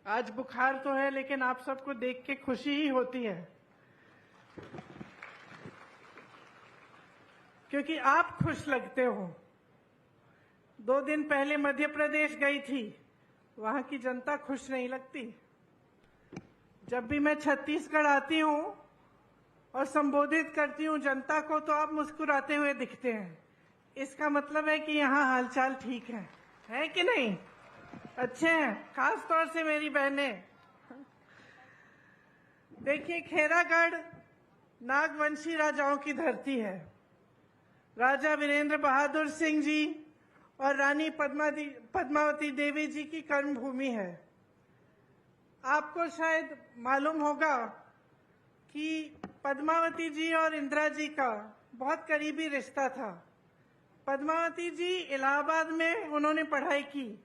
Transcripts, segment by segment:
आज बुखार तो है, लेकिन आप सबको देख के खुशी ही होती है, क्योंकि आप खुश लगते हो। 2 दिन पहले मध्य प्रदेश गई थी, वहां की जनता खुश नहीं लगती। जब भी मैं छत्तीसगढ़ आती हूं और संबोधित करती हूं जनता को, तो आप मुस्कुराते हुए दिखते हैं। इसका मतलब है कि यहाँ हालचाल ठीक है कि नहीं? अच्छे हैं, खास तौर से मेरी बहनें। देखिए, खेरागढ़ नागवंशी राजाओं की धरती है। राजा वीरेंद्र बहादुर सिंह जी और रानी पद्मावती देवी जी की कर्मभूमि है। आपको शायद मालूम होगा कि पद्मावती जी और इंदिरा जी का बहुत करीबी रिश्ता था। पद्मावती जी इलाहाबाद में उन्होंने पढ़ाई की,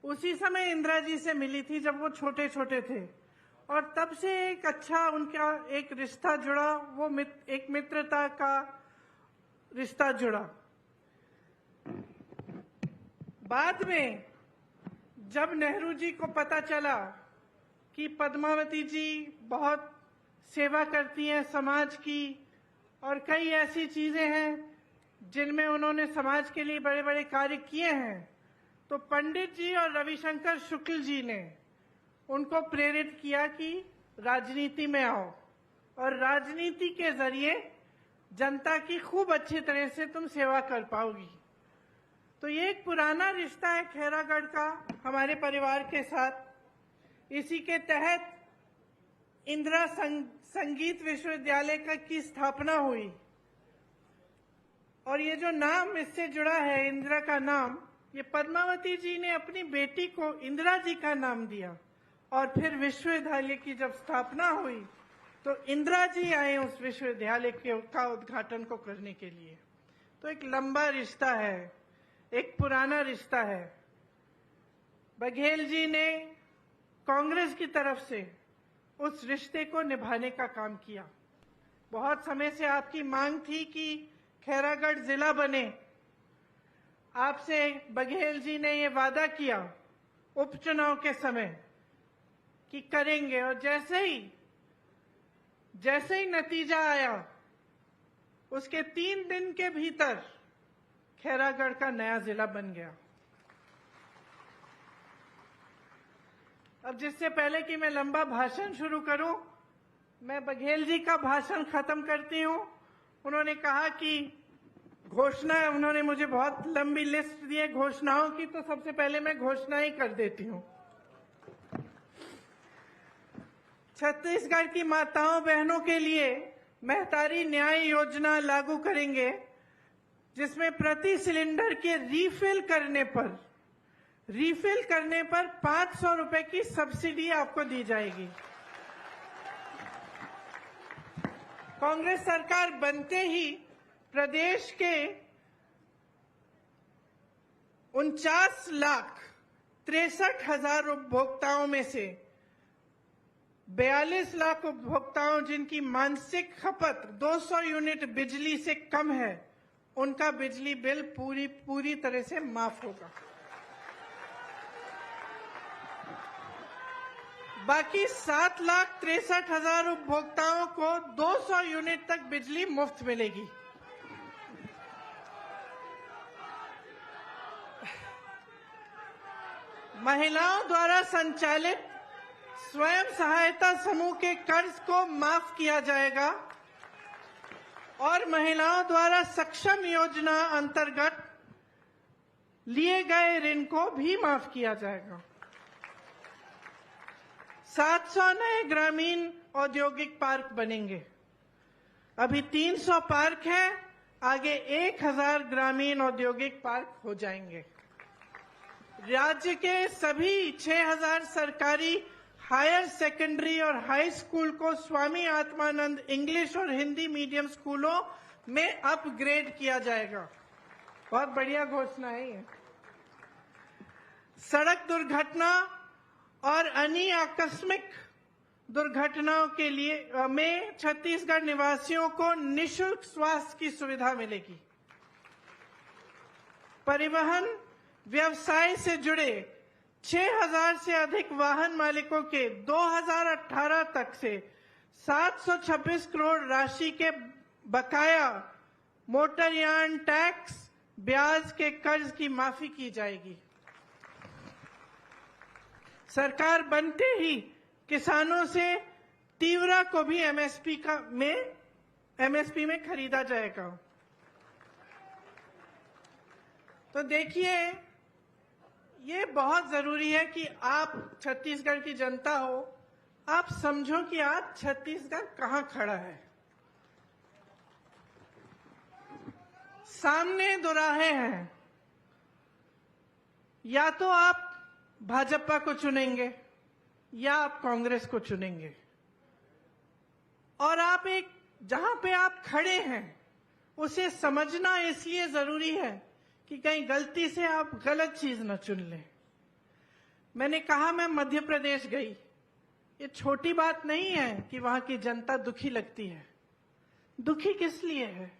उसी समय इंदिरा जी से मिली थी जब वो छोटे छोटे थे, और तब से एक अच्छा उनका एक रिश्ता जुड़ा, वो एक मित्रता का रिश्ता जुड़ा। बाद में जब नेहरू जी को पता चला कि पद्मावती जी बहुत सेवा करती हैं समाज की, और कई ऐसी चीजें हैं जिनमें उन्होंने समाज के लिए बड़े बड़े कार्य किए हैं, तो पंडित जी और रविशंकर शुक्ल जी ने उनको प्रेरित किया कि राजनीति में आओ, और राजनीति के जरिए जनता की खूब अच्छी तरह से तुम सेवा कर पाओगी। तो ये एक पुराना रिश्ता है खेरागढ़ का हमारे परिवार के साथ। इसी के तहत इंदिरा संगीत विश्वविद्यालय की स्थापना हुई, और ये जो नाम इससे जुड़ा है, इंदिरा का नाम, ये पद्मावती जी ने अपनी बेटी को इंदिरा जी का नाम दिया। और फिर विश्वविद्यालय की जब स्थापना हुई तो इंदिरा जी आए उस विश्वविद्यालय का उद्घाटन को करने के लिए। तो एक लंबा रिश्ता है, एक पुराना रिश्ता है। बघेल जी ने कांग्रेस की तरफ से उस रिश्ते को निभाने का काम किया। बहुत समय से आपकी मांग थी कि खैरागढ़ जिला बने। आपसे बघेल जी ने ये वादा किया उपचुनाव के समय कि करेंगे, और जैसे ही नतीजा आया, उसके 3 दिन के भीतर खैरागढ़ का नया जिला बन गया। अब जिससे पहले कि मैं लंबा भाषण शुरू करूं, मैं बघेल जी का भाषण खत्म करती हूं। उन्होंने कहा कि घोषणा, उन्होंने मुझे बहुत लंबी लिस्ट दी है घोषणाओं की, तो सबसे पहले मैं घोषणा ही कर देती हूं। छत्तीसगढ़ की माताओं बहनों के लिए महतारी न्याय योजना लागू करेंगे, जिसमें प्रति सिलेंडर के रिफिल करने पर 500 रुपए की सब्सिडी आपको दी जाएगी। कांग्रेस सरकार बनते ही प्रदेश के 49,63,000 उपभोक्ताओं में से 42 लाख उपभोक्ताओं जिनकी मासिक खपत 200 यूनिट बिजली से कम है, उनका बिजली बिल पूरी तरह से माफ होगा। बाकी 7,63,000 उपभोक्ताओं को 200 यूनिट तक बिजली मुफ्त मिलेगी। महिलाओं द्वारा संचालित स्वयं सहायता समूह के कर्ज को माफ किया जाएगा, और महिलाओं द्वारा सक्षम योजना अंतर्गत लिए गए ऋण को भी माफ किया जाएगा। 700 नए ग्रामीण औद्योगिक पार्क बनेंगे। अभी 300 पार्क हैं, आगे 1000 ग्रामीण औद्योगिक पार्क हो जाएंगे। राज्य के सभी 6000 सरकारी हायर सेकेंडरी और हाई स्कूल को स्वामी आत्मानंद इंग्लिश और हिंदी मीडियम स्कूलों में अपग्रेड किया जाएगा। बहुत बढ़िया घोषणा है ये। सड़क दुर्घटना और अन्य आकस्मिक दुर्घटनाओं के लिए में छत्तीसगढ़ निवासियों को निःशुल्क स्वास्थ्य की सुविधा मिलेगी। परिवहन व्यवसाय से जुड़े 6,000 से अधिक वाहन मालिकों के 2018 तक से 726 करोड़ राशि के बकाया मोटरयान टैक्स ब्याज के कर्ज की माफी की जाएगी। सरकार बनते ही किसानों से तीवरा को भी एमएसपी में खरीदा जाएगा। तो देखिए, ये बहुत जरूरी है कि आप छत्तीसगढ़ की जनता हो, आप समझो कि आज छत्तीसगढ़ कहां खड़ा है। सामने दो राहें हैं, या तो आप भाजपा को चुनेंगे या आप कांग्रेस को चुनेंगे। और आप जहां पे आप खड़े हैं उसे समझना इसलिए जरूरी है कि कहीं गलती से आप गलत चीज न चुन लें। मैंने कहा मैं मध्य प्रदेश गई, ये छोटी बात नहीं है कि वहां की जनता दुखी लगती है। दुखी किस लिए है?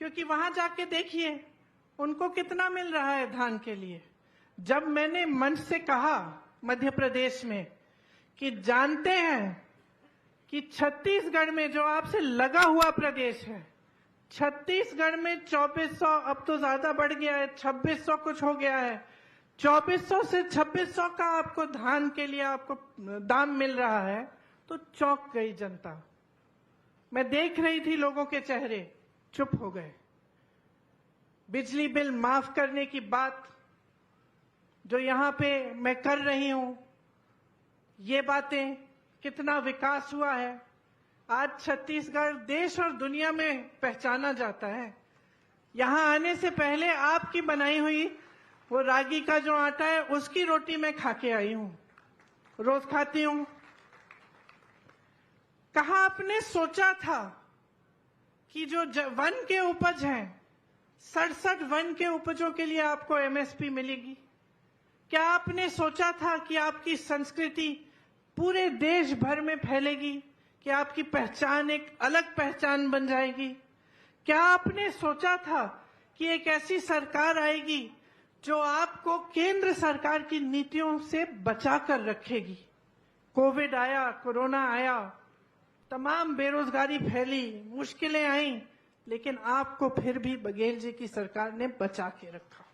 क्योंकि वहां जाके देखिए उनको कितना मिल रहा है धान के लिए। जब मैंने मंच से कहा मध्य प्रदेश में कि जानते हैं कि छत्तीसगढ़ में जो आपसे लगा हुआ प्रदेश है, छत्तीसगढ़ में 2400, अब तो ज्यादा बढ़ गया है, 2600 कुछ हो गया है, 2400 से 2600 का आपको धान के लिए आपको दाम मिल रहा है, तो चौंक गई जनता। मैं देख रही थी लोगों के चेहरे चुप हो गए। बिजली बिल माफ करने की बात जो यहां पे मैं कर रही हूं, ये बातें, कितना विकास हुआ है। आज छत्तीसगढ़ देश और दुनिया में पहचाना जाता है। यहां आने से पहले आपकी बनाई हुई वो रागी का जो आटा है उसकी रोटी मैं खा के आई हूं, रोज खाती हूं। कहां आपने सोचा था कि जो वन के उपज हैं, 67 वन के उपजों के लिए आपको एमएसपी मिलेगी? क्या आपने सोचा था कि आपकी संस्कृति पूरे देश भर में फैलेगी, कि आपकी पहचान एक अलग पहचान बन जाएगी? क्या आपने सोचा था कि एक ऐसी सरकार आएगी जो आपको केंद्र सरकार की नीतियों से बचा कर रखेगी? कोविड आया, कोरोना आया, तमाम बेरोजगारी फैली, मुश्किलें आई, लेकिन आपको फिर भी बघेल जी की सरकार ने बचा के रखा।